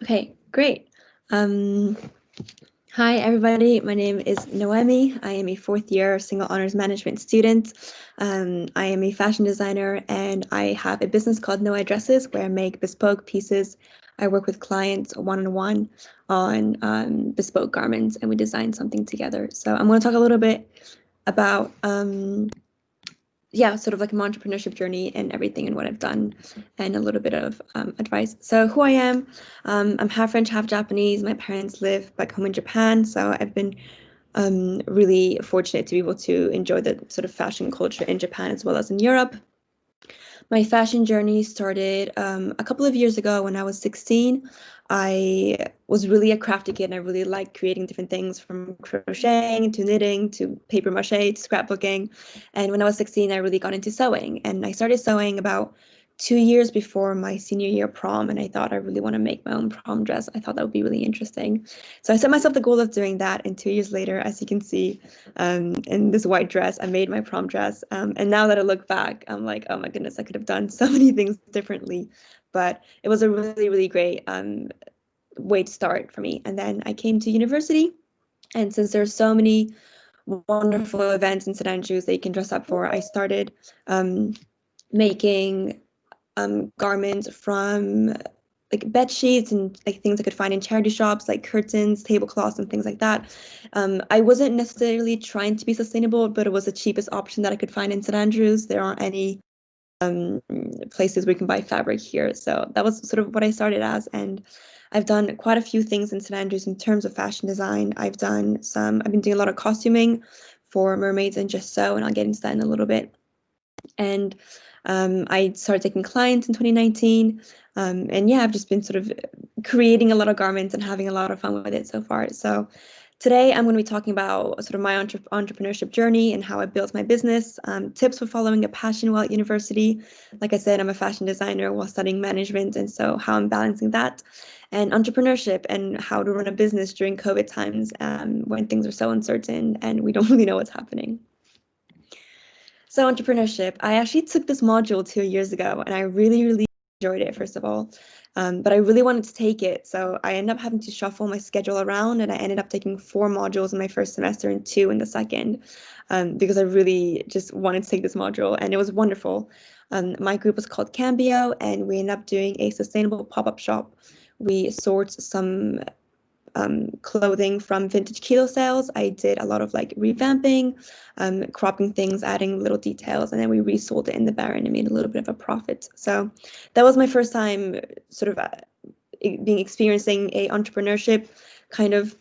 Okay, great. Um, Hi, everybody. My name is Noemie. I am a fourth-year single honors management student. I am a fashion designer, and I have a business called No Dresses, where I make bespoke pieces. I work with clients one-on-one on bespoke garments, and we design something together. So I'm going to talk a little bit about sort of like my entrepreneurship journey and everything and what I've done and a little bit of advice. So who I am, I'm half French, half Japanese. My parents live back home in Japan, so I've been really fortunate to be able to enjoy the sort of fashion culture in Japan as well as in Europe. My fashion journey started a couple of years ago when I was 16. I was really a crafty kid and I really liked creating different things from crocheting to knitting to paper mache to scrapbooking. And when I was 16, I really got into sewing. And I started sewing about 2 years before my senior year prom. And I thought I really want to make my own prom dress. I thought that would be really interesting. So I set myself the goal of doing that. And 2 years later, as you can see, in this white dress, I made my prom dress. And now that I look back, I'm like, oh my goodness, I could have done so many things differently. But it was a really, really great way to start for me. And then I came to university. And since there's so many wonderful events in St. Andrews that you can dress up for, I started making garments from like bed sheets and like things I could find in charity shops, like curtains, tablecloths, and things like that. I wasn't necessarily trying to be sustainable, but it was the cheapest option that I could find in St. Andrews. There aren't any places where you can buy fabric here, so that was sort of what I started as. And I've done quite a few things in St. Andrews in terms of fashion design. I've been doing a lot of costuming for mermaids and just so, and I'll get into that in a little bit. And I started taking clients in 2019. And yeah, I've just been sort of creating a lot of garments and having a lot of fun with it so far. So today I'm going to be talking about sort of my entrepreneurship journey and how I built my business, tips for following a passion while at university. Like I said, I'm a fashion designer while studying management, and so how I'm balancing that, and entrepreneurship and how to run a business during COVID times when things are so uncertain and we don't really know what's happening. So entrepreneurship, I actually took this module 2 years ago and I really, really enjoyed it, first of all. But I really wanted to take it. So I ended up having to shuffle my schedule around and I ended up taking 4 modules in my first semester and 2 in the second because I really just wanted to take this module and it was wonderful. My group was called Cambio and we ended up doing a sustainable pop-up shop. We sourced some clothing from vintage kilo sales. I did a lot of like revamping, cropping things, adding little details, and then we resold it in the Baron and made a little bit of a profit. So that was my first time sort of experiencing a entrepreneurship kind of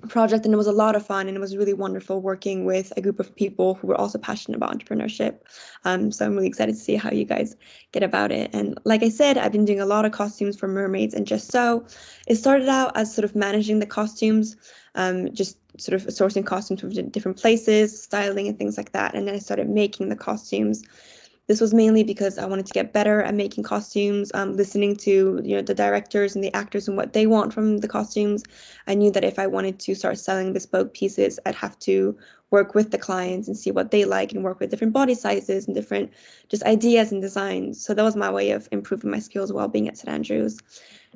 project, and it was a lot of fun and it was really wonderful working with a group of people who were also passionate about entrepreneurship. So I'm really excited to see how you guys get about it. And like I said, I've been doing a lot of costumes for mermaids and just so. It started out as sort of managing the costumes, just sort of sourcing costumes from different places, styling and things like that. And then I started making the costumes. This was mainly because I wanted to get better at making costumes, listening to the directors and the actors and what they want from the costumes. I knew that if I wanted to start selling bespoke pieces, I'd have to work with the clients and see what they like and work with different body sizes and different just ideas and designs. So that was my way of improving my skills while being at St. Andrews.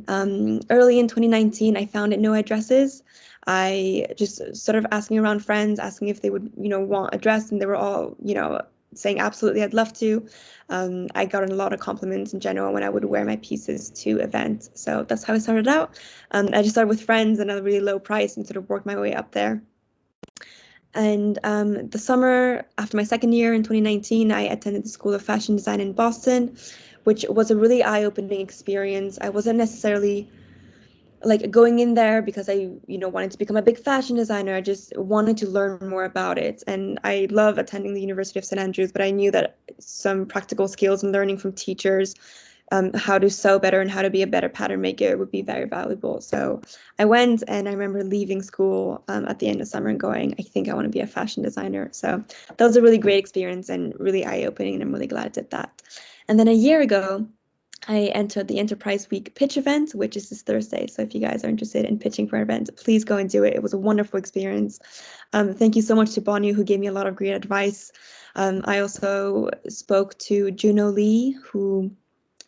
Early in 2019, I founded No Dresses. I just sort of asking around friends, asking if they would, want a dress, and they were all, saying absolutely, I'd love to. I got a lot of compliments in general when I would wear my pieces to events. So that's how I started out. I just started with friends and at a really low price and sort of worked my way up there. And the summer after my second year in 2019, I attended the School of Fashion Design in Boston, which was a really eye-opening experience. I wasn't necessarily like going in there because I, wanted to become a big fashion designer. I just wanted to learn more about it. And I love attending the University of St. Andrews, but I knew that some practical skills and learning from teachers, how to sew better and how to be a better pattern maker would be very valuable. So I went and I remember leaving school at the end of summer and going, I think I want to be a fashion designer. So that was a really great experience and really eye-opening, and I'm really glad I did that. And then a year ago, I entered the Enterprise Week pitch event, which is this Thursday. So if you guys are interested in pitching for an event, please go and do it. It was a wonderful experience. Thank you so much to Bonnie, who gave me a lot of great advice. I also spoke to Juno Lee, who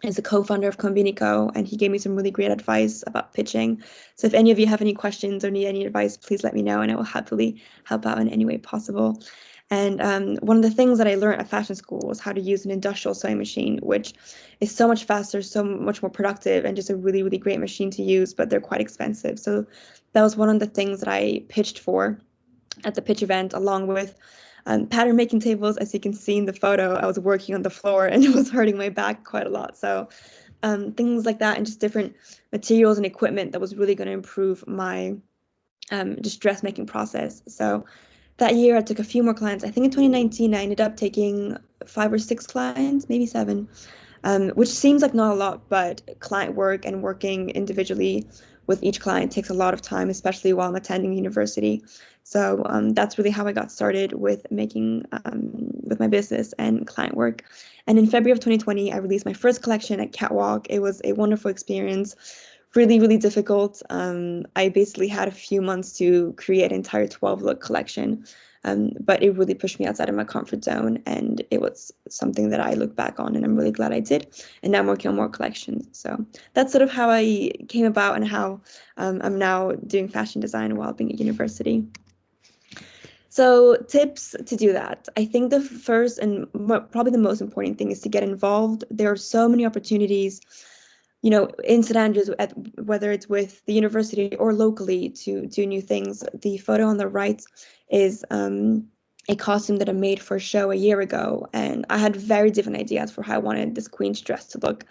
is a co-founder of Konbini Co, and he gave me some really great advice about pitching. So if any of you have any questions or need any advice, please let me know, and I will happily help out in any way possible. And one of the things that I learned at fashion school was how to use an industrial sewing machine, which is so much faster, so much more productive, and just a really, really great machine to use, but they're quite expensive. So that was one of the things that I pitched for at the pitch event, along with pattern making tables. As you can see in the photo, I was working on the floor and it was hurting my back quite a lot. So things like that, and just different materials and equipment that was really going to improve my just dressmaking process. So that year I took a few more clients. I think in 2019 I ended up taking 5 or 6 clients, maybe 7, which seems like not a lot, but client work and working individually with each client takes a lot of time, especially while I'm attending university. So that's really how I got started with making with my business and client work. And in February of 2020, I released my first collection at Catwalk. It was a wonderful experience, really, really difficult. I basically had a few months to create an entire 12-look collection. But it really pushed me outside of my comfort zone, and it was something that I look back on, and I'm really glad I did. And now I'm working on more collections. So that's sort of how I came about and how I'm now doing fashion design while being at university. So tips to do that. I think the first and probably the most important thing is to get involved. There are so many opportunities, you know, in St. Andrews, whether it's with the university or locally, to do new things. The photo on the right is a costume that I made for a show a year ago, and I had very different ideas for how I wanted this queen's dress to look.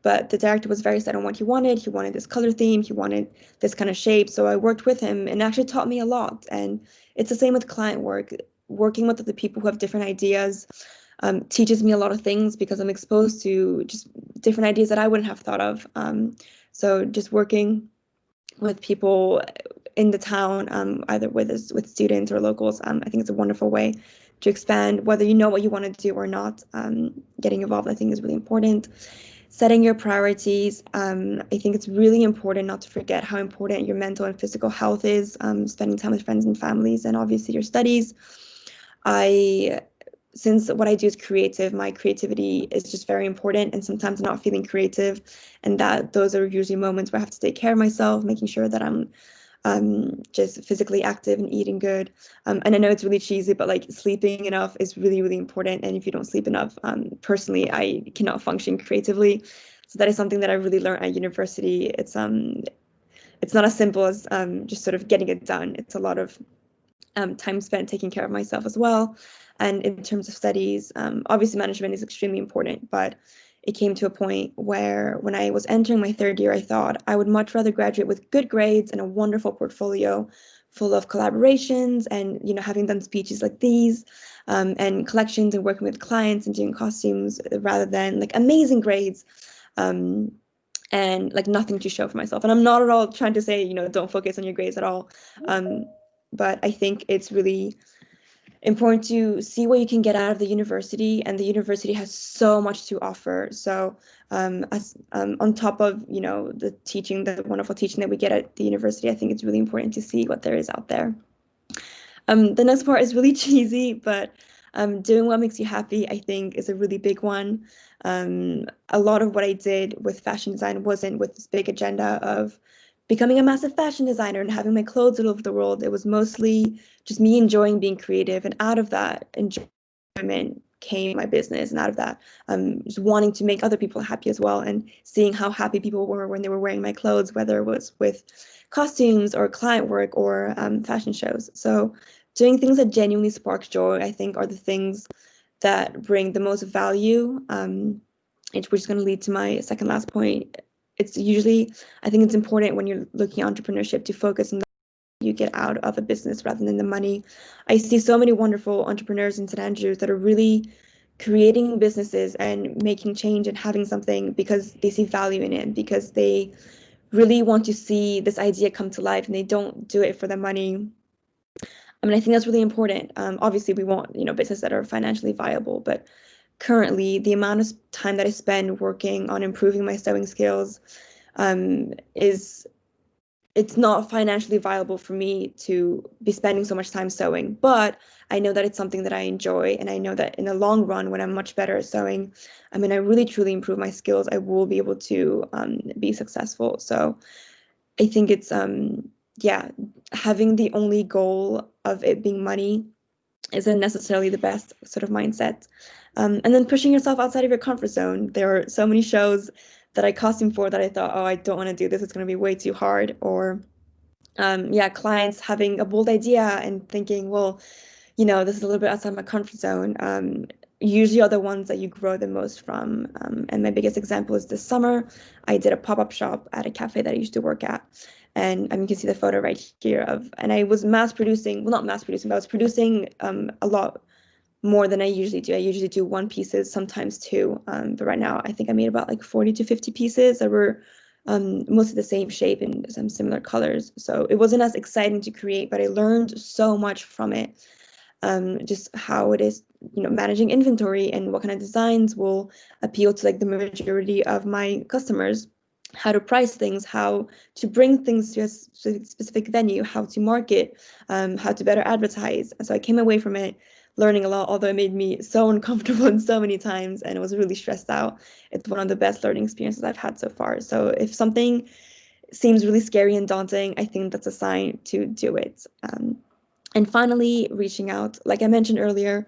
But the director was very set on what he wanted. He wanted this color theme. He wanted this kind of shape. So I worked with him, and actually taught me a lot. And it's the same with client work. Working with the people who have different ideas teaches me a lot of things, because I'm exposed to just different ideas that I wouldn't have thought of. So just working with people in the town, either with students or locals, I think it's a wonderful way to expand, whether you know what you want to do or not. Getting involved, I think, is really important. Setting your priorities. I think it's really important not to forget how important your mental and physical health is, spending time with friends and families, and obviously your studies. Since what I do is creative, my creativity is just very important, and sometimes not feeling creative, and those are usually moments where I have to take care of myself, making sure that I'm just physically active and eating good. And I know it's really cheesy, but like sleeping enough is really, really important. And if you don't sleep enough, personally, I cannot function creatively. So that is something that I really learned at university. It's not as simple as just sort of getting it done. It's a lot of time spent taking care of myself as well. And in terms of studies, obviously management is extremely important, but it came to a point where when I was entering my 3rd year, I thought I would much rather graduate with good grades and a wonderful portfolio full of collaborations and, you know, having done speeches like these, and collections and working with clients and doing costumes, rather than like amazing grades and like nothing to show for myself. And I'm not at all trying to say, you know, don't focus on your grades at all. But I think it's really important to see what you can get out of the university, and the university has so much to offer. So on top of, you know, the wonderful teaching that we get at the university, I think it's really important to see what there is out there. The next part is really cheesy, but doing what makes you happy, I think, is a really big one. A lot of what I did with fashion design wasn't with this big agenda of becoming a massive fashion designer and having my clothes all over the world. It was mostly just me enjoying being creative, and out of that enjoyment came my business, and out of that, just wanting to make other people happy as well, and seeing how happy people were when they were wearing my clothes, whether it was with costumes or client work or fashion shows. So doing things that genuinely spark joy, I think, are the things that bring the most value, which is going to lead to my second last point. It's usually, I think it's important when you're looking at entrepreneurship to focus on what you get out of a business rather than the money. I see so many wonderful entrepreneurs in St. Andrews that are really creating businesses and making change and having something because they see value in it, because they really want to see this idea come to life, and they don't do it for the money. I mean, I think that's really important. Obviously, we want, you know, businesses that are financially viable, but currently the amount of time that I spend working on improving my sewing skills is it's not financially viable for me to be spending so much time sewing. But I know that it's something that I enjoy, and I know that in the long run, when I'm much better at sewing, I mean, I really truly improve my skills, I will be able to be successful. So I think it's yeah, having the only goal of it being money isn't necessarily the best sort of mindset. And then pushing yourself outside of your comfort zone. There are so many shows that I costume for that I thought, oh, I don't want to do this. It's going to be way too hard. Or yeah, clients having a bold idea and thinking, well, this is a little bit outside my comfort zone. Usually are the ones that you grow the most from. And my biggest example is this summer, I did a pop-up shop at a cafe that I used to work at. And you can see the photo right here and I was mass producing, well, not mass producing, but I was producing a lot more than I usually do. I usually do one pieces, sometimes two. But right now, I think I made about like 40 to 50 pieces that were mostly the same shape and some similar colors. So it wasn't as exciting to create, but I learned so much from it. Just how it is, managing inventory and what kind of designs will appeal to like the majority of my customers, how to price things, how to bring things to a specific venue, how to market, how to better advertise. And so I came away from it learning a lot, although it made me so uncomfortable in so many times and it was really stressed out. It's one of the best learning experiences I've had so far. So if something seems really scary and daunting, I think that's a sign to do it. And finally, reaching out, like I mentioned earlier,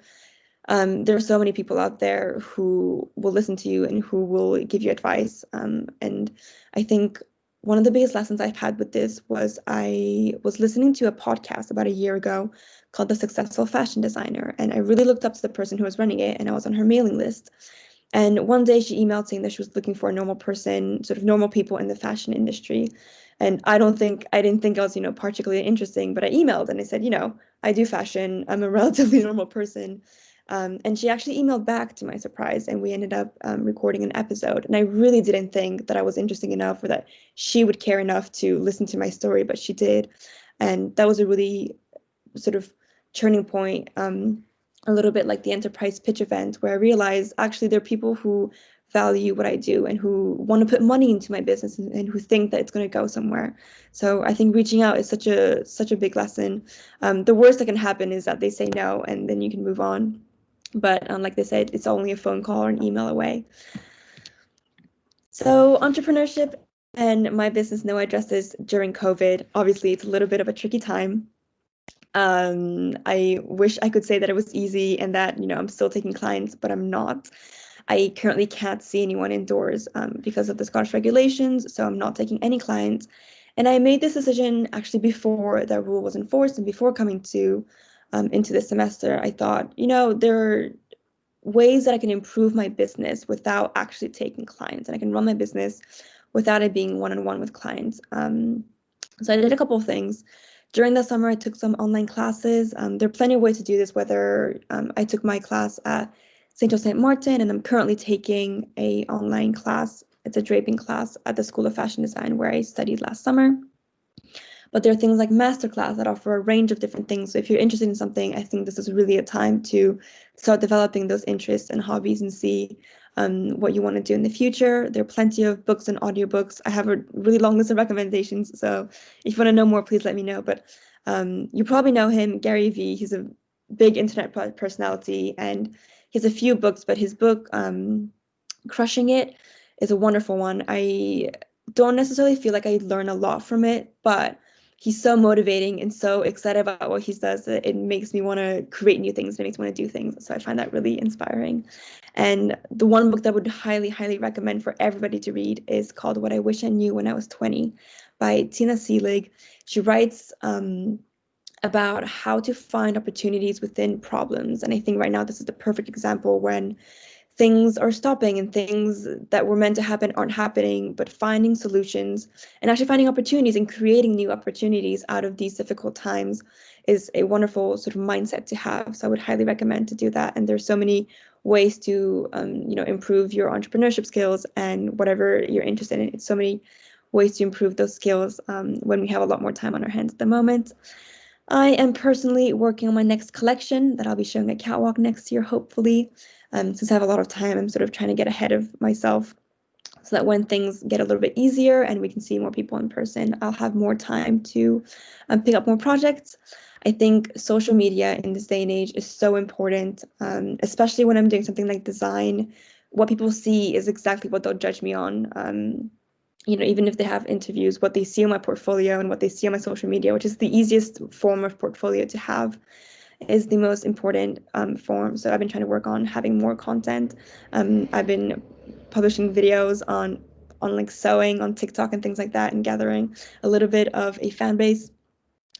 there are so many people out there who will listen to you and who will give you advice. And I think one of the biggest lessons I've had with this was I was listening to a podcast about a year ago called The Successful Fashion Designer. And I really looked up to the person who was running it, and I was on her mailing list. And one day she emailed saying that she was looking for a normal person, sort of normal people in the fashion industry. And I didn't think I was, particularly interesting, but I emailed and I said, I do fashion. I'm a relatively normal person. And she actually emailed back to my surprise, and we ended up recording an episode. And I really didn't think that I was interesting enough or that she would care enough to listen to my story, but she did. And that was a really sort of turning point, a little bit like the enterprise pitch event, where I realized actually there are people who value what I do and who want to put money into my business and who think that it's going to go somewhere. So I think reaching out is such a big lesson. The worst that can happen is that they say no, and then you can move on. But like they said, it's only a phone call or an email away. So entrepreneurship and my business, No, I addressed this during COVID. Obviously, it's a little bit of a tricky time. I wish I could say that it was easy and that, I'm still taking clients, but I'm not. I currently can't see anyone indoors because of the Scottish regulations, so I'm not taking any clients. And I made this decision actually before that rule was enforced and before coming to into this semester. I thought, there are ways that I can improve my business without actually taking clients, and I can run my business without it being one-on-one with clients. So I did a couple of things. During the summer, I took some online classes. There are plenty of ways to do this, whether I took my class at St. Martin, and I'm currently taking a online class. It's a draping class at the School of Fashion Design where I studied last summer. But there are things like masterclass that offer a range of different things. So if you're interested in something, I think this is really a time to start developing those interests and hobbies and see what you want to do in the future. There are plenty of books and audiobooks. I have a really long list of recommendations. So if you want to know more, please let me know. But you probably know him, Gary Vee. He's a big internet personality, and he has a few books, but his book, Crushing It, is a wonderful one. I don't necessarily feel like I learn a lot from it, but he's so motivating and so excited about what he does that it makes me want to create new things. It makes me want to do things. So I find that really inspiring. And the one book that I would highly, highly recommend for everybody to read is called What I Wish I Knew When I Was 20 by Tina Seelig. She writes about how to find opportunities within problems. And I think right now this is the perfect example when things are stopping and things that were meant to happen aren't happening, but finding solutions and actually finding opportunities and creating new opportunities out of these difficult times is a wonderful sort of mindset to have. So I would highly recommend to do that. And there's so many ways to, improve your entrepreneurship skills and whatever you're interested in. It's so many ways to improve those skills when we have a lot more time on our hands at the moment. I am personally working on my next collection that I'll be showing at Catwalk next year, hopefully. Since I have a lot of time, I'm sort of trying to get ahead of myself. so that when things get a little bit easier and we can see more people in person, I'll have more time to pick up more projects. I think social media in this day and age is so important, especially when I'm doing something like design. What people see is exactly what they'll judge me on. Even if they have interviews, what they see on my portfolio and what they see on my social media, which is the easiest form of portfolio to have, is the most important form. So I've been trying to work on having more content. I've been publishing videos on like sewing on TikTok and things like that, and gathering a little bit of a fan base,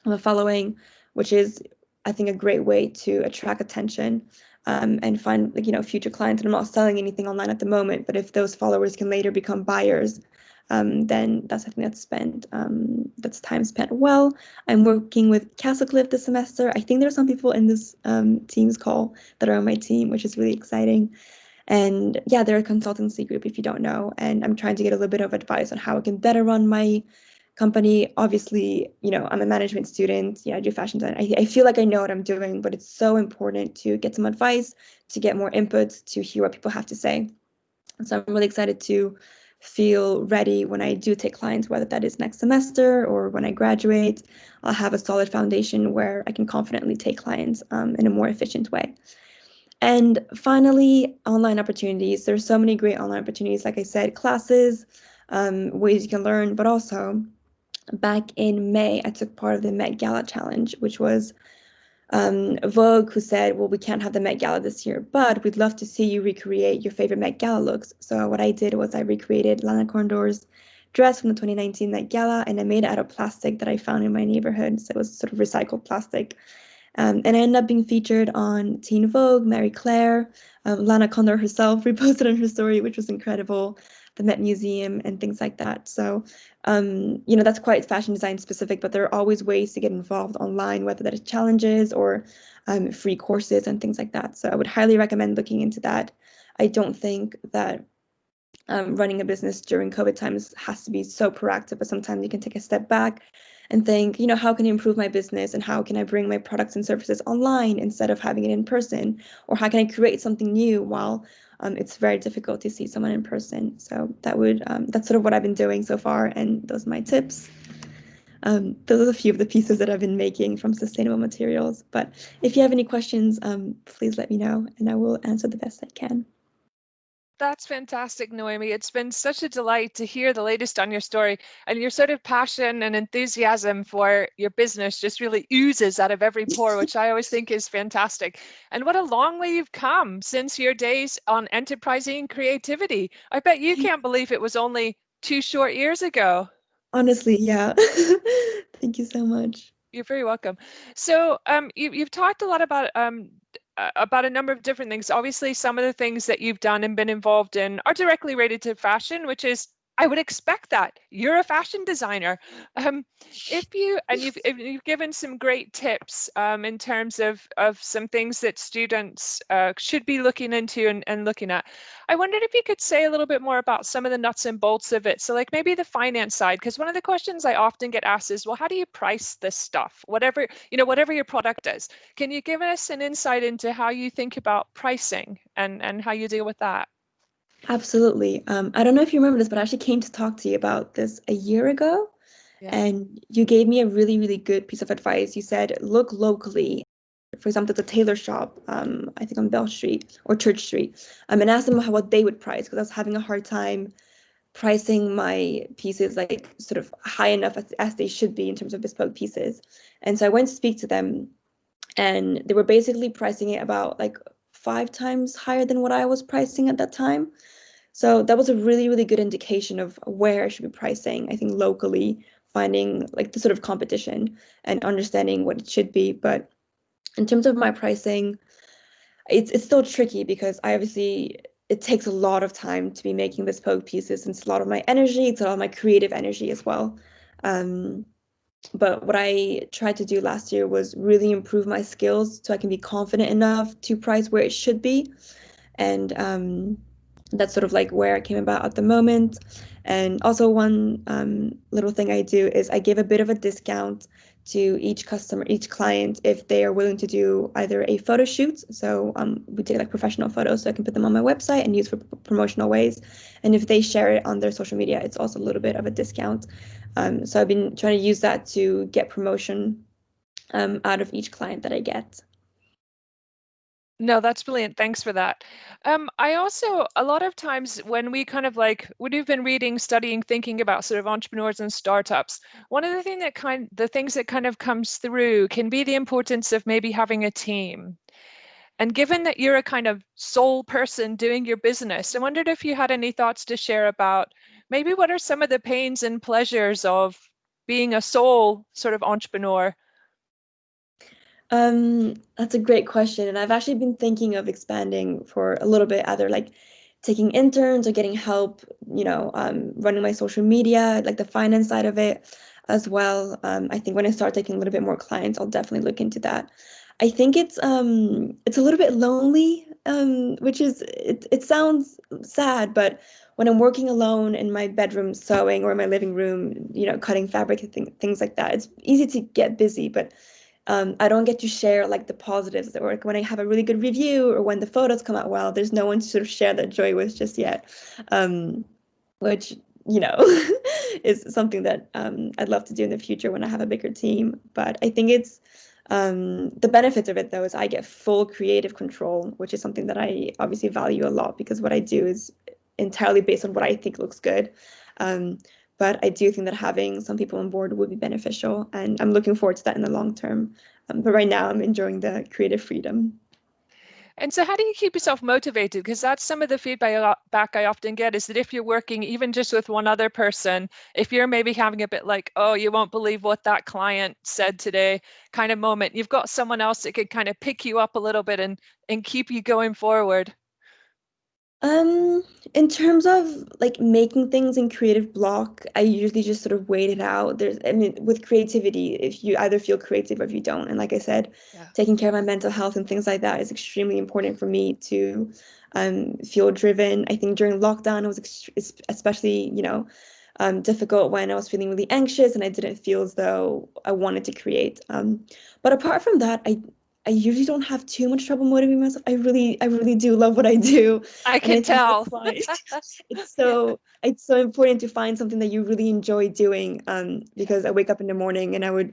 of a following, which is, I think, a great way to attract attention, and find future clients. And I'm not selling anything online at the moment, but if those followers can later become buyers, then that's something that's time spent well. I'm working with Castle Cliff this semester. I think there's some people in this Teams call that are on my team, which is really exciting. And yeah, they're a consultancy group, if you don't know, and I'm trying to get a little bit of advice on how I can better run my company. Obviously, I'm a management student. I do fashion design. I feel like I know what I'm doing, but it's so important to get some advice, to get more input, to hear what people have to say. So I'm really excited to feel ready when I do take clients, whether that is next semester or when I graduate. I'll have a solid foundation where I can confidently take clients in a more efficient way. And finally, online opportunities. There's so many great online opportunities, like I said, classes, ways you can learn, but also back in May, I took part of the Met Gala Challenge, which was Vogue, who said, well, we can't have the Met Gala this year, but we'd love to see you recreate your favorite Met Gala looks. So what I did was I recreated Lana Condor's dress from the 2019 Met Gala, and I made it out of plastic that I found in my neighborhood. So it was sort of recycled plastic. And I ended up being featured on Teen Vogue, Marie Claire, Lana Condor herself reposted on her story, which was incredible, the Met Museum, and things like that. So, that's quite fashion design specific, but there are always ways to get involved online, whether that is challenges or free courses and things like that. So I would highly recommend looking into that. I don't think that running a business during COVID times has to be so proactive, but sometimes you can take a step back and think, how can I improve my business, and how can I bring my products and services online instead of having it in person? Or how can I create something new while it's very difficult to see someone in person? So that's sort of what I've been doing so far, and those are my tips. Those are a few of the pieces that I've been making from sustainable materials. But if you have any questions, please let me know, and I will answer the best I can. That's fantastic, Noemie. It's been such a delight to hear the latest on your story, and your sort of passion and enthusiasm for your business just really oozes out of every pore, which I always think is fantastic. And what a long way you've come since your days on enterprising creativity. I bet you can't believe it was only 2 short years ago. Honestly, yeah. Thank you so much. You're very welcome. So you've talked a lot about a number of different things. Obviously, some of the things that you've done and been involved in are directly related to fashion, which is, I would expect that. You're a fashion designer. You've given some great tips in terms of some things that students should be looking into and looking at. I wondered if you could say a little bit more about some of the nuts and bolts of it. So like maybe the finance side, because one of the questions I often get asked is, well, how do you price this stuff? Whatever your product is. Can you give us an insight into how you think about pricing and how you deal with that? Absolutely. I don't know if you remember this, but I actually came to talk to you about this a year ago, Yeah. and you gave me a really, really good piece of advice. You said, look locally. For example, the tailor shop, I think on Bell Street or Church Street, and ask them what they would price, because I was having a hard time pricing my pieces like sort of high enough as they should be in terms of bespoke pieces. And so I went to speak to them, and they were basically pricing it about like 5 times higher than what I was pricing at that time. So that was a really, really good indication of where I should be pricing, I think locally, finding like the sort of competition and understanding what it should be. But in terms of my pricing, it's still tricky because I obviously it takes a lot of time to be making bespoke pieces, and it's a lot of my energy, it's a lot of my creative energy as well. Um, but what I tried to do last year was really improve my skills so I can be confident enough to price where it should be. And that's sort of like where I came about at the moment. And also one little thing I do is I give a bit of a discount to each customer, each client, if they are willing to do either a photo shoot. So we take like professional photos, so I can put them on my website and use for promotional ways. And if they share it on their social media, it's also a little bit of a discount. So I've been trying to use that to get promotion out of each client that I get. No, that's brilliant. Thanks for that. I also, a lot of times when we kind of like, when we've been reading, studying, thinking about sort of entrepreneurs and startups, one of the things that kind of comes through can be the importance of maybe having a team. And given that you're a kind of sole person doing your business, I wondered if you had any thoughts to share about maybe what are some of the pains and pleasures of being a sole sort of entrepreneur? That's a great question, and I've actually been thinking of expanding for a little bit, either like taking interns or getting help, running my social media, like the finance side of it as well. I think when I start taking a little bit more clients, I'll definitely look into that. I think it's a little bit lonely, which is it sounds sad, but when I'm working alone in my bedroom sewing or in my living room, cutting fabric and things like that, it's easy to get busy, but I don't get to share like the positives, or like when I have a really good review or when the photos come out well, there's no one to sort of share that joy with just yet. Um, which, you know, is something that I'd love to do in the future when I have a bigger team. But I think it's the benefits of it though is I get full creative control, which is something that I obviously value a lot because what I do is entirely based on what I think looks good. Um, but I do think that having some people on board would be beneficial, and I'm looking forward to that in the long term. But right now, I'm enjoying the creative freedom. And so how do you keep yourself motivated? Because that's some of the feedback back I often get is that if you're working even just with one other person, if you're maybe having a bit like, oh, you won't believe what that client said today kind of moment, you've got someone else that could kind of pick you up a little bit and keep you going forward. Um, in terms of like making things in creative block, I usually just sort of wait it out. I mean, with creativity, if you either feel creative or if you don't, and like I said, Yeah. taking care of my mental health and things like that is extremely important for me to feel driven. I think during lockdown, it was especially, difficult when I was feeling really anxious and I didn't feel as though I wanted to create. But apart from that, I usually don't have too much trouble motivating myself. I really do love what I do. I And I can think that's tell. why it's Yeah. it's so important to find something that you really enjoy doing. Yeah. Because I wake up in the morning and I would,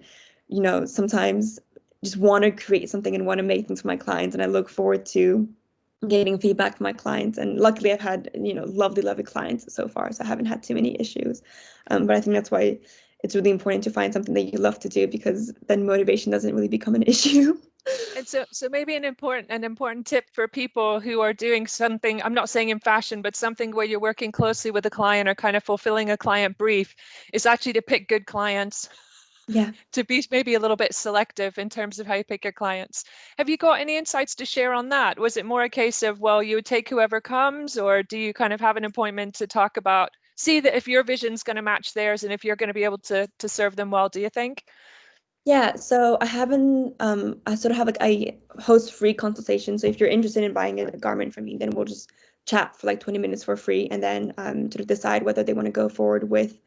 sometimes just want to create something and want to make things for my clients. And I look forward to getting feedback from my clients. And luckily I've had, lovely, lovely clients so far. So I haven't had too many issues. But I think that's why it's really important to find something that you love to do because then motivation doesn't really become an issue. And so maybe an important tip for people who are doing something, I'm not saying in fashion, but something where you're working closely with a client or kind of fulfilling a client brief is actually to pick good clients, Yeah. to be maybe a little bit selective in terms of how you pick your clients. Have you got any insights to share on that? Was it more a case of, well, you would take whoever comes, or do you kind of have an appointment to talk about, see that if your vision's going to match theirs and if you're going to be able to serve them well, do you think? Yeah, so I haven't I sort of have like I host free consultations. So if you're interested in buying a garment from me, then we'll just chat for like 20 minutes for free and then sort of decide whether they want to go forward with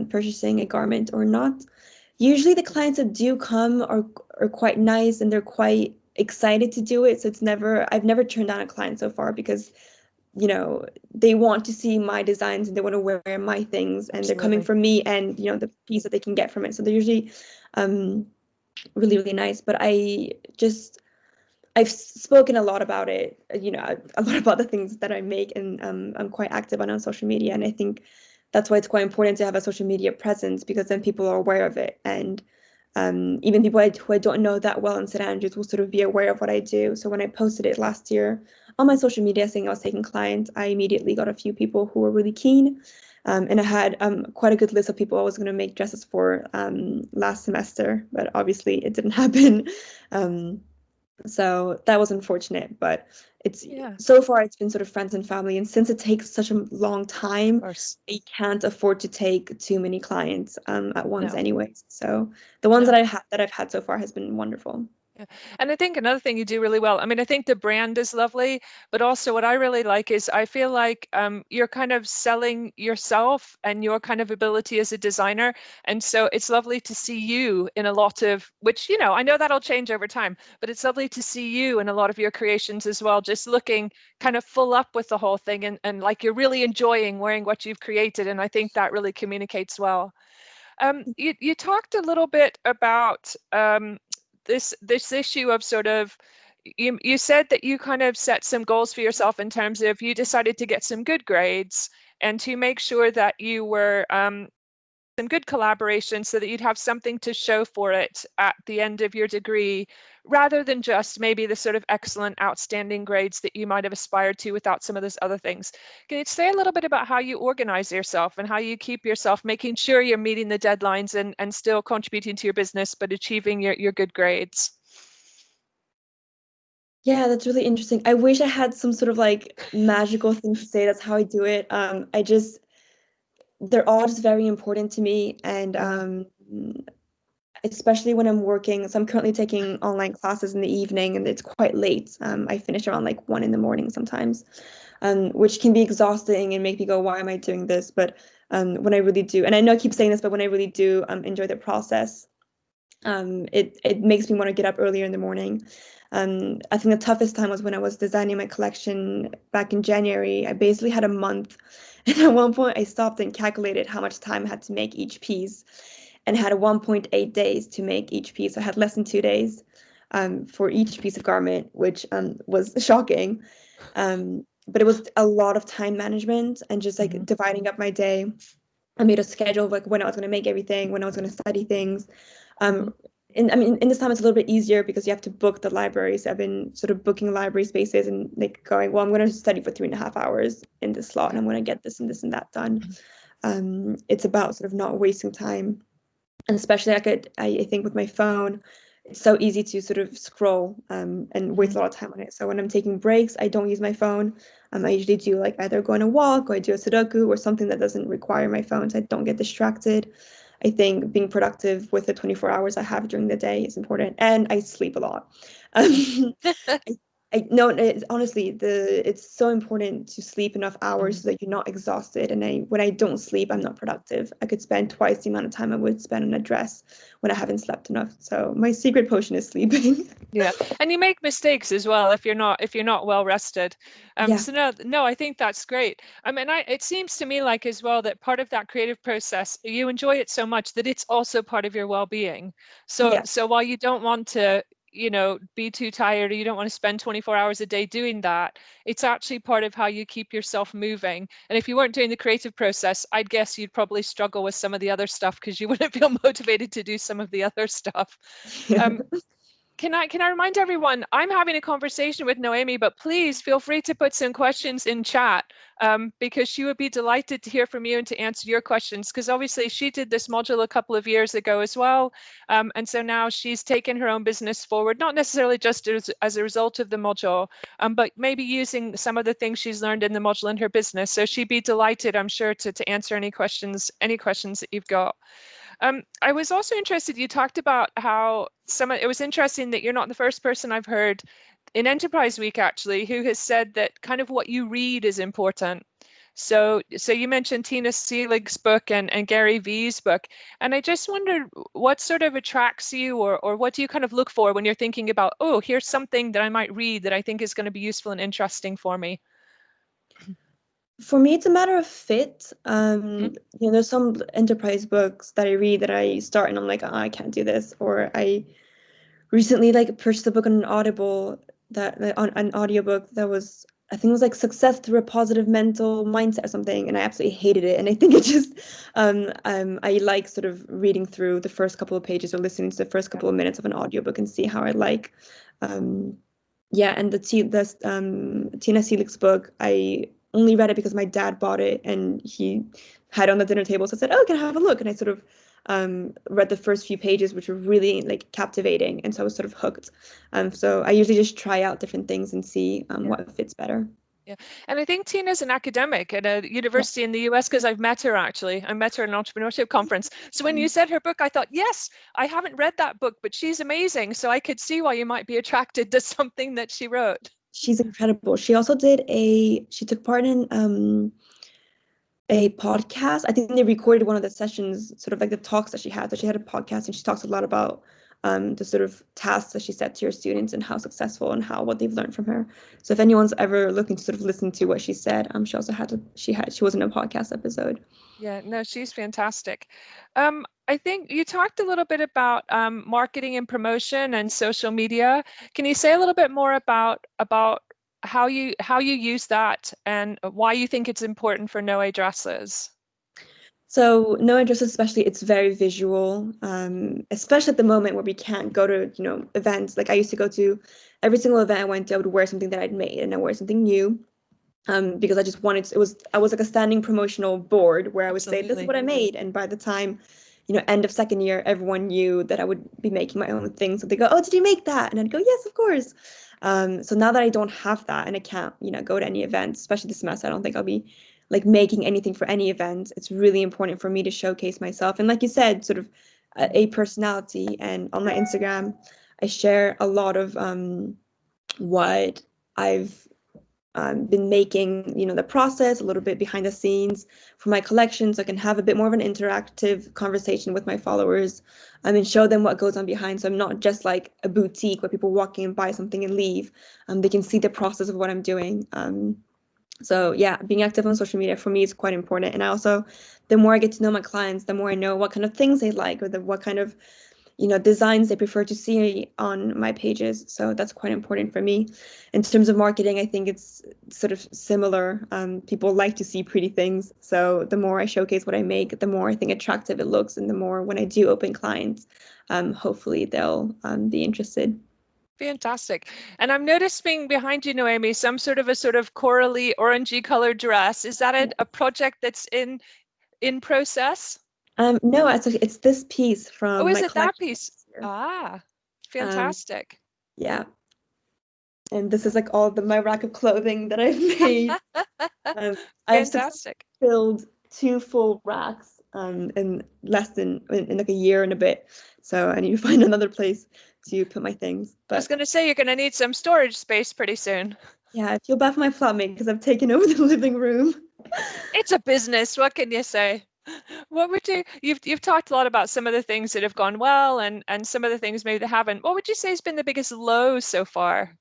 purchasing a garment or not. Usually the clients that do come are quite nice and they're quite excited to do it. So I've never turned down a client so far because they want to see my designs and they want to wear my things and they're coming Absolutely. from me and the piece that they can get from it. So they're usually um really, really nice. But I've spoken a lot about it, a lot about the things that I make, and I'm quite active on social media. And I think that's why it's quite important to have a social media presence because then people are aware of it. And even people who I don't know that well in St. Andrews will sort of be aware of what I do. So when I posted it last year on my social media saying I was taking clients, I immediately got a few people who were really keen. And I had quite a good list of people I was going to make dresses for last semester, but obviously it didn't happen. Um, so that was unfortunate, but it's Yeah, so far it's been sort of friends and family. And since it takes such a long of time, course. I can't afford to take too many clients at once No, anyways. So the ones no. that I've had so far has been wonderful. Yeah. And I think another thing you do really well, I mean, I think the brand is lovely, but also what I really like is I feel like you're kind of selling yourself and your kind of ability as a designer. And so it's lovely to see you in a lot of, which, you know, I know that'll change over time, but it's lovely to see you in a lot of your creations as well, just looking kind of full up with the whole thing and like you're really enjoying wearing what you've created. And I think that really communicates well. You talked a little bit about this issue of sort of you said that you kind of set some goals for yourself in terms of you decided to get some good grades and to make sure that you were some good collaboration so that you'd have something to show for it at the end of your degree, rather than just maybe the sort of excellent, outstanding grades that you might have aspired to without some of those other things. Can you say a little bit about how you organize yourself and how you keep yourself making sure you're meeting the deadlines and still contributing to your business, but achieving your good grades? Yeah, that's really interesting. I wish I had some sort of like magical thing to say that's how I do it. I just they're all just very important to me, and especially when I'm working. So I'm currently taking online classes in the evening, and it's quite late. I finish around like 1 in the morning sometimes, which can be exhausting and make me go, "Why am I doing this?" But when I really do, and I know I keep saying this, but when I really do enjoy the process, it makes me want to get up earlier in the morning. I think the toughest time was when I was designing my collection back in January. I basically had a month, and at one point I stopped and calculated how much time I had to make each piece, and had 1.8 days to make each piece. So I had less than 2 days for each piece of garment, which was shocking. But it was a lot of time management and just like dividing up my day. I made a schedule of like when I was going to make everything, when I was going to study things. Um, and I mean, in this time it's a little bit easier because you have to book the libraries. I've been sort of booking library spaces and like going, well, I'm going to study for 3.5 hours in this slot, and I'm going to get this and that done. It's about sort of not wasting time, and especially I think with my phone, it's so easy to sort of scroll and waste a lot of time on it. So when I'm taking breaks, I don't use my phone. I usually do like either go on a walk or I do a Sudoku or something that doesn't require my phone, so I don't get distracted. I think being productive with the 24 hours I have during the day is important, and I sleep a lot. Um, I no, honestly, it's so important to sleep enough hours so that you're not exhausted. And when I don't sleep, I'm not productive. I could spend twice the amount of time I would spend on a dress when I haven't slept enough. So my secret potion is sleeping. Yeah, and you make mistakes as well if you're not well rested. Yeah, So no, I think that's great. I mean, it seems to me like as well that part of that creative process, you enjoy it so much that it's also part of your well-being. So yeah, while you don't want to, you know, be too tired or you don't want to spend 24 hours a day doing that, it's actually part of how you keep yourself moving. And if you weren't doing the creative process, I'd guess you'd probably struggle with some of the other stuff because you wouldn't feel motivated to do some of the other stuff. yeah. Um, can I remind everyone, I'm having a conversation with Noemie, but please feel free to put some questions in chat because she would be delighted to hear from you and to answer your questions, because obviously she did this module a couple of years ago as well. And so now she's taken her own business forward, not necessarily just as a result of the module, but maybe using some of the things she's learned in the module in her business. So she'd be delighted, I'm sure, to answer any questions that you've got. I was also interested, you talked about how it was interesting that you're not the first person I've heard in Enterprise Week actually who has said that kind of what you read is important. So you mentioned Tina Selig's book and Gary Vee's book, and I just wondered what sort of attracts you or what do you kind of look for when you're thinking about, oh, here's something that I might read that I think is going to be useful and interesting for me. For me, it's a matter of fit. Mhm. There's some enterprise books that I read that I start and I'm like, oh, I can't do this. Or I recently like purchased a book on an Audible on an audiobook that was, I think it was like Success Through a Positive Mental Mindset or something, and I absolutely hated it. And I think it just I like sort of reading through the first couple of pages or listening to the first couple of minutes of an audiobook and see how I like. Um yeah, and the Tina Selig's book, I only read it because my dad bought it and he had it on the dinner table. So I said, "Oh, can I have a look?" And I sort of read the first few pages, which were really like captivating, and so I was sort of hooked. So I usually just try out different things and see what fits better. Yeah, and I think Tina's an academic at a university in the US because I've met her actually. I met her at an entrepreneurship conference. So when you said her book, I thought, yes, I haven't read that book, but she's amazing. So I could see why you might be attracted to something that she wrote. She's incredible. She also she took part in a podcast. I think they recorded one of the sessions, sort of like the talks that she had. So she had a podcast and she talks a lot about the sort of tasks that she set to her students and how successful and how what they've learned from her. So if anyone's ever looking to sort of listen to what she said, she also she was in a podcast episode. Yeah, no, she's fantastic. I think you talked a little bit about marketing and promotion and social media. Can you say a little bit more about how you use that and why you think it's important for no dresses? So no interest, especially it's very visual, especially at the moment where we can't go to, events. Like I used to go to every single event I went to, I would wear something that I'd made and I wear something new. Because I just wanted to, I was like a standing promotional board where I would say, this is Absolutely. what I made. And by the time, end of second year, everyone knew that I would be making my own thing. So they go, oh, did you make that? And I'd go, yes, of course. So now that I don't have that and I can't, go to any events, especially this semester, I don't think I'll be like making anything for any event. It's really important for me to showcase myself. And like you said, sort of a personality. And on my Instagram, I share a lot of what I've been making, the process, a little bit behind the scenes for my collection, so I can have a bit more of an interactive conversation with my followers, and show them what goes on behind. So I'm not just like a boutique where people walk in and buy something and leave. They can see the process of what I'm doing. So yeah, being active on social media for me is quite important. And I also, the more I get to know my clients, the more I know what kind of things they like or what kind of designs they prefer to see on my pages. So that's quite important for me. In terms of marketing, I think it's sort of similar. People like to see pretty things. So the more I showcase what I make, the more I think attractive it looks. And the more when I do open clients, hopefully they'll be interested. Fantastic. And I'm noticing behind you, Noemie, some sort of corally orangey colored dress. Is that a project that's in process? No, it's this piece Oh, from is my it that collection piece? this year. Ah, Um, fantastic. yeah, and this is like all my rack of clothing that I've made. Um, I've successfully Fantastic. filled 2 full racks in less than in like a year and a bit. So I need to find another place to put my things. I was But going to say you're going to need some storage space pretty soon. yeah, I feel bad for my flatmate because I've taken over the living room. It's a business. What can you say? What would you've talked a lot about some of the things that have gone well and some of the things maybe that haven't. What would you say has been the biggest low so far?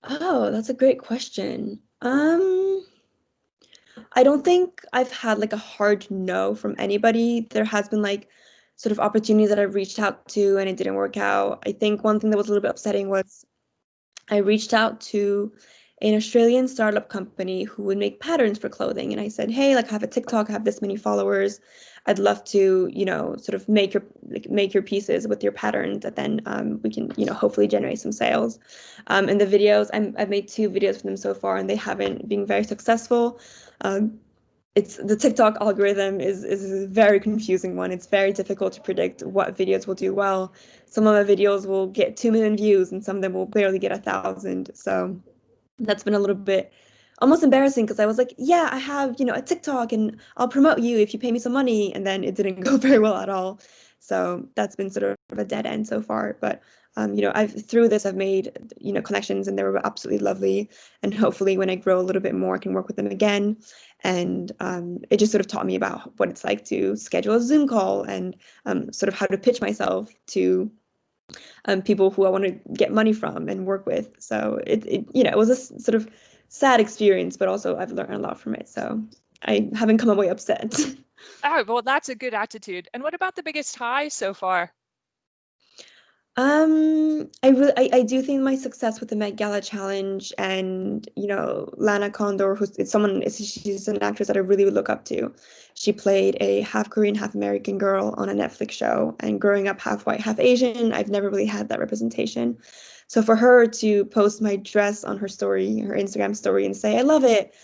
Oh, that's a great question. I don't think I've had like a hard no from anybody. There has been like sort of opportunities that I've reached out to and it didn't work out. I think one thing that was a little bit upsetting was I reached out to an Australian startup company who would make patterns for clothing. And I said, hey, like I have a TikTok, I have this many followers. I'd love to, sort of make your pieces with your patterns that then we can, hopefully generate some sales. And the videos, I've made 2 videos for them so far and they haven't been very successful. Um, it's the TikTok algorithm is a very confusing one. It's very difficult to predict what videos will do well. Some of my videos will get 2 million views and some of them will barely get 1,000. So that's been a little bit almost embarrassing because I was like, yeah, I have, a TikTok and I'll promote you if you pay me some money. And then it didn't go very well at all. So that's been sort of a dead end so far. But through this I've made, connections and they were absolutely lovely. And hopefully when I grow a little bit more, I can work with them again. And it just sort of taught me about what it's like to schedule a Zoom call and sort of how to pitch myself to people who I want to get money from and work with. So it was a sort of sad experience, but also I've learned a lot from it. So I haven't come away upset. Oh, well, that's a good attitude. And what about the biggest high so far? I do think my success with the Met Gala challenge and Lana Condor, she's an actress that I really would look up to. She played a half Korean, half American girl on a Netflix show, and growing up half white, half Asian, I've never really had that representation. So for her to post my dress on her story, her Instagram story, and say I love it,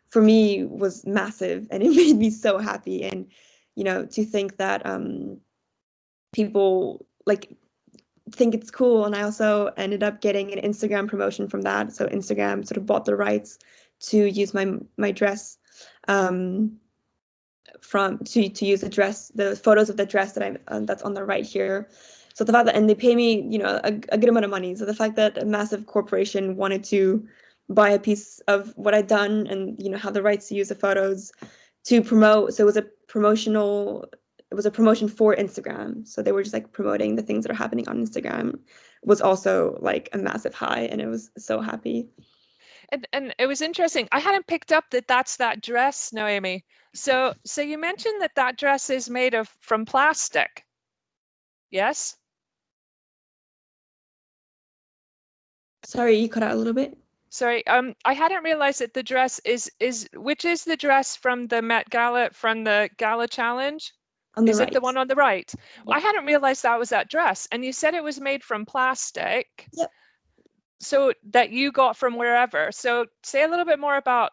for me was massive, and it made me so happy. And to think that people like think it's cool. And I also ended up getting an Instagram promotion from that. So Instagram sort of bought the rights to use my dress, to use the photos of the dress that that's on the right here. So the fact that, and they pay me, a good amount of money. So the fact that a massive corporation wanted to buy a piece of what I'd done and, have the rights to use the photos to promote. So it was a promotion for Instagram. So they were just like promoting the things that are happening on Instagram, was also like a massive high, and it was so happy. And it was interesting. I hadn't picked up that that's that dress, Noemie. So you mentioned that that dress is made from plastic. Yes? Sorry, you cut out a little bit. Sorry, I hadn't realized that the dress which is the dress from the Met Gala, from the Gala Challenge? On the Is it the right. one on the right? Yeah. I hadn't realized that was that dress. And you said it was made from plastic. Yep. So that you got from wherever. So say a little bit more about,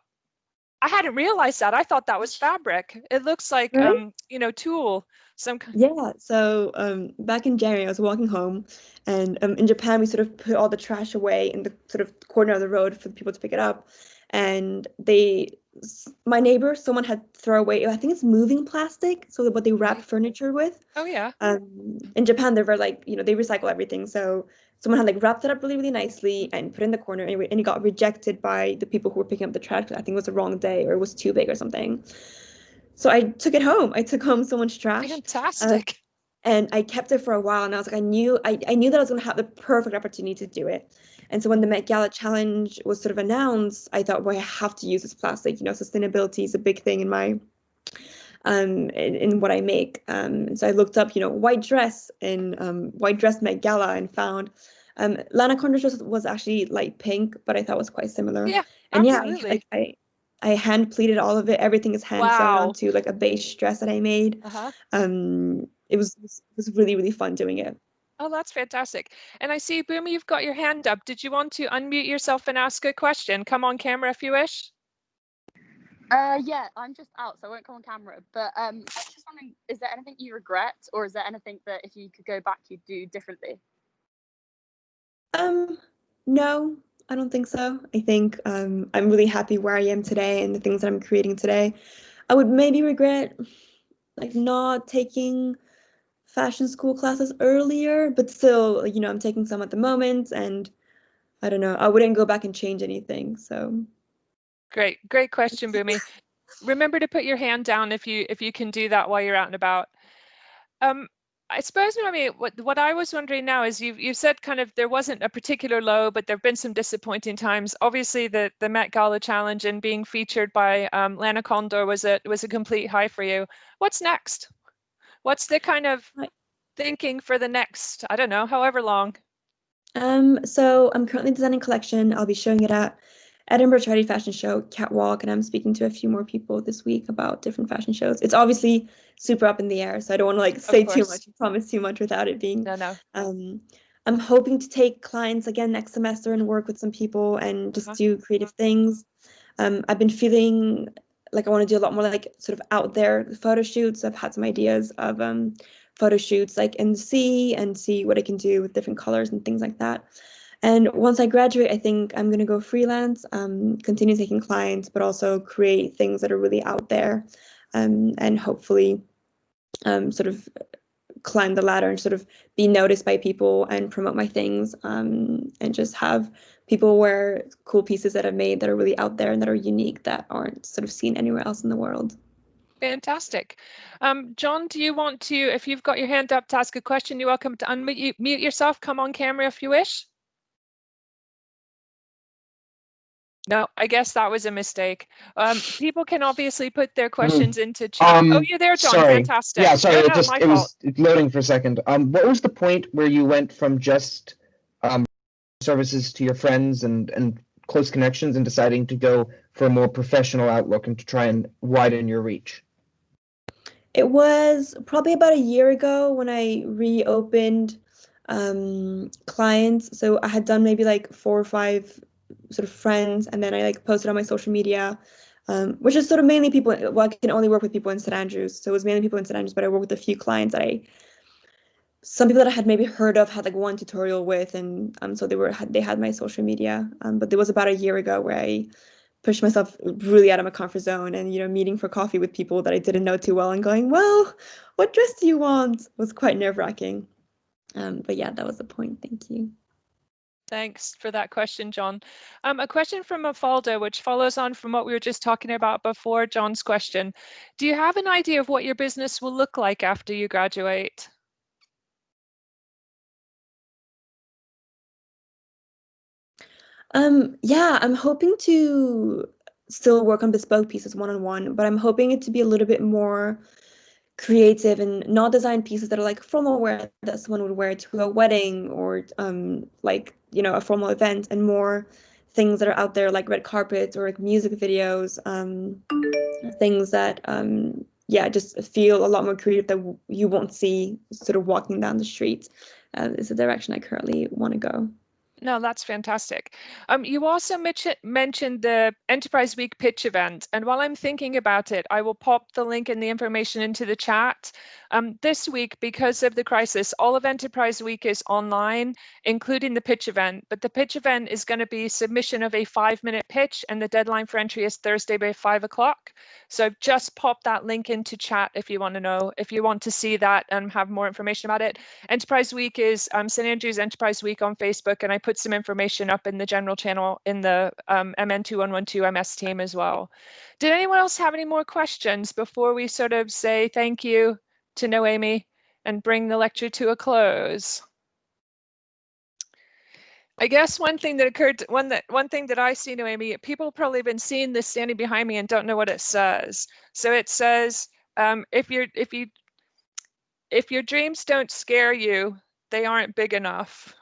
I hadn't realized that. I thought that was fabric. It looks like, Right? tulle. Some Yeah, so back in January, I was walking home, and in Japan, we sort of put all the trash away in the sort of corner of the road for people to pick it up. And my neighbor, someone had thrown away, I think it's moving plastic, so what they wrap okay. furniture with. Oh yeah. In Japan, they're very like, they recycle everything. So someone had like wrapped it up really, really nicely and put it in the corner, and it got rejected by the people who were picking up the trash. I think it was the wrong day or it was too big or something. So I took it home. I took home someone's trash, Fantastic. and I kept it for a while. And I was like, I knew that I was going to have the perfect opportunity to do it. And so when the Met Gala challenge was sort of announced, I thought, well, I have to use this plastic. Sustainability is a big thing in my in what I make. So I looked up, white dress in white dress Met Gala, and found Lana Connor's dress was actually light pink, but I thought was quite similar. Yeah, And yeah, absolutely. I hand pleated all of it. Everything is hand sewn Wow. onto like a beige dress that I made. Uh-huh. It was really, really fun doing it. Oh, that's fantastic. And I see, Boomy, you've got your hand up. Did you want to unmute yourself and ask a question? Come on camera if you wish. Yeah, I'm just out, so I won't come on camera. But I was just wondering, is there anything you regret, or is there anything that if you could go back, you'd do differently? No, I don't think so. I think I'm really happy where I am today and the things that I'm creating today. I would maybe regret like not taking fashion school classes earlier, but still, I'm taking some at the moment, and I don't know, I wouldn't go back and change anything. So Great question, Boomy. Remember to put your hand down if you can do that while you're out and about. I suppose, Noemie, what I was wondering now is you said kind of there wasn't a particular low, but there have been some disappointing times. Obviously, the Met Gala challenge and being featured by Lana Condor was a complete high for you. What's next? What's the kind of thinking for the next, I don't know, however long? So I'm currently designing a collection. I'll be showing it at Edinburgh Charity Fashion Show, Catwalk, and I'm speaking to a few more people this week about different fashion shows. It's obviously super up in the air, so I don't want to like say too much and promise too much without it being. No. I'm hoping to take clients again next semester and work with some people and just do creative things. I've been feeling like I want to do a lot more like sort of out there photo shoots. I've had some ideas of photo shoots like in the sea, and see what I can do with different colors and things like that. And once I graduate, I think I'm going to go freelance, continue taking clients, but also create things that are really out there, and hopefully sort of climb the ladder and sort of be noticed by people and promote my things, and just have people wear cool pieces that I've made that are really out there and that are unique, that aren't sort of seen anywhere else in the world. Fantastic. John, do you want to, if you've got your hand up to ask a question, you're welcome to unmute mute yourself, come on camera if you wish. No, I guess that was a mistake. People can obviously put their questions into chat. Oh, you're there, John. Sorry. Fantastic. Yeah, sorry. No, my fault. It was loading for a second. What was the point where you went from just services to your friends and close connections and deciding to go for a more professional outlook and to try and widen your reach? It was probably about a year ago when I reopened clients. So I had done maybe like 4 or 5 sort of friends, and then I like posted on my social media, which is sort of mainly people. Well, I can only work with people in St. Andrews, so it was mainly people in St. Andrews, but I work with a few clients that I some people that I had maybe heard of had like one tutorial with, and so they had my social media. But there was about a year ago where I pushed myself really out of my comfort zone, and meeting for coffee with people that I didn't know too well and going, well, what dress do you want? Was quite nerve-wracking. But yeah, that was the point. Thank you. Thanks for that question, John. A question from Mafalda, which follows on from what we were just talking about before John's question. Do you have an idea of what your business will look like after you graduate? Yeah, I'm hoping to still work on bespoke pieces one-on-one, but I'm hoping it to be a little bit more creative and not design pieces that are like formal wear that someone would wear to a wedding or like a formal event, and more things that are out there like red carpets or like music videos, things that yeah, just feel a lot more creative that you won't see sort of walking down the street. Is the direction I currently want to go. No, that's fantastic. You also mentioned the Enterprise Week pitch event, and while I'm thinking about it, I will pop the link and the information into the chat. This week, because of the crisis, all of Enterprise Week is online, including the pitch event, but the pitch event is going to be submission of a 5-minute pitch, and the deadline for entry is Thursday by 5 o'clock. So I've just popped that link into chat if you want to know, if you want to see that and have more information about it. Enterprise Week is St. Andrews Enterprise Week on Facebook, and I put some information up in the general channel in the MN2112 MS team as well. Did anyone else have any more questions before we sort of say thank you to Noemie and bring the lecture to a close? I guess one thing that occurred, one thing that I see, Noemie, people probably have been seeing this standing behind me and don't know what it says. So it says, if your dreams don't scare you, they aren't big enough.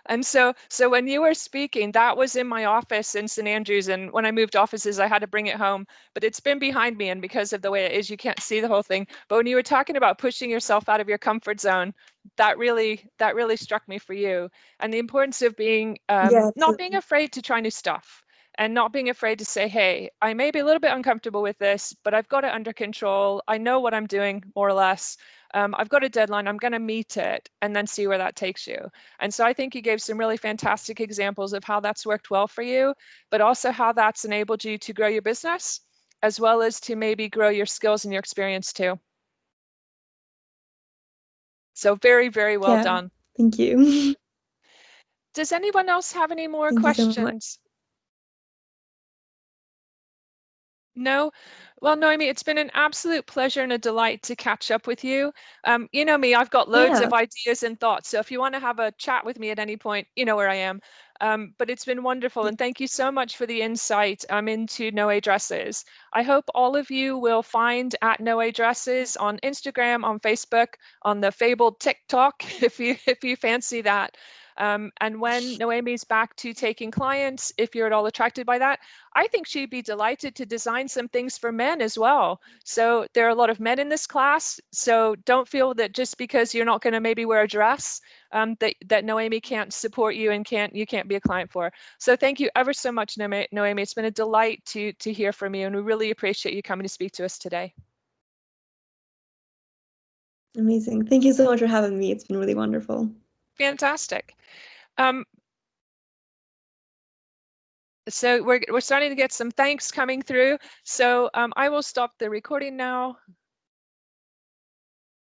And so when you were speaking, that was in my office in St. Andrews, and when I moved offices, I had to bring it home, but it's been behind me, and because of the way it is, you can't see the whole thing. But when you were talking about pushing yourself out of your comfort zone, that really struck me for you, and the importance of being Yeah, not being afraid to try new stuff, and not being afraid to say, hey, I may be a little bit uncomfortable with this, but I've got it under control. I know what I'm doing, more or less. I've got a deadline, I'm going to meet it, and then see where that takes you. And so I think you gave some really fantastic examples of how that's worked well for you, but also how that's enabled you to grow your business, as well as to maybe grow your skills and your experience too. So very, very well done. Thank you. Does anyone else have any more Thank questions? You so much. No? Well, Noemie, it's been an absolute pleasure and a delight to catch up with you. You know me, I've got loads of ideas and thoughts. So if you want to have a chat with me at any point, you know where I am. But it's been wonderful. And thank you so much for the insight into Noe Dresses. I hope all of you will find at Noe Dresses on Instagram, on Facebook, on the fabled TikTok, if you fancy that. And when Noemie's back to taking clients, if you're at all attracted by that, I think she'd be delighted to design some things for men as well. So there are a lot of men in this class. So don't feel that just because you're not going to maybe wear a dress, that Noemie can't support you and you can't be a client for. So thank you ever so much, Noemie. It's been a delight to hear from you, and we really appreciate you coming to speak to us today. Amazing. Thank you so much for having me. It's been really wonderful. Fantastic. So we're starting to get some thanks coming through. So I will stop the recording now.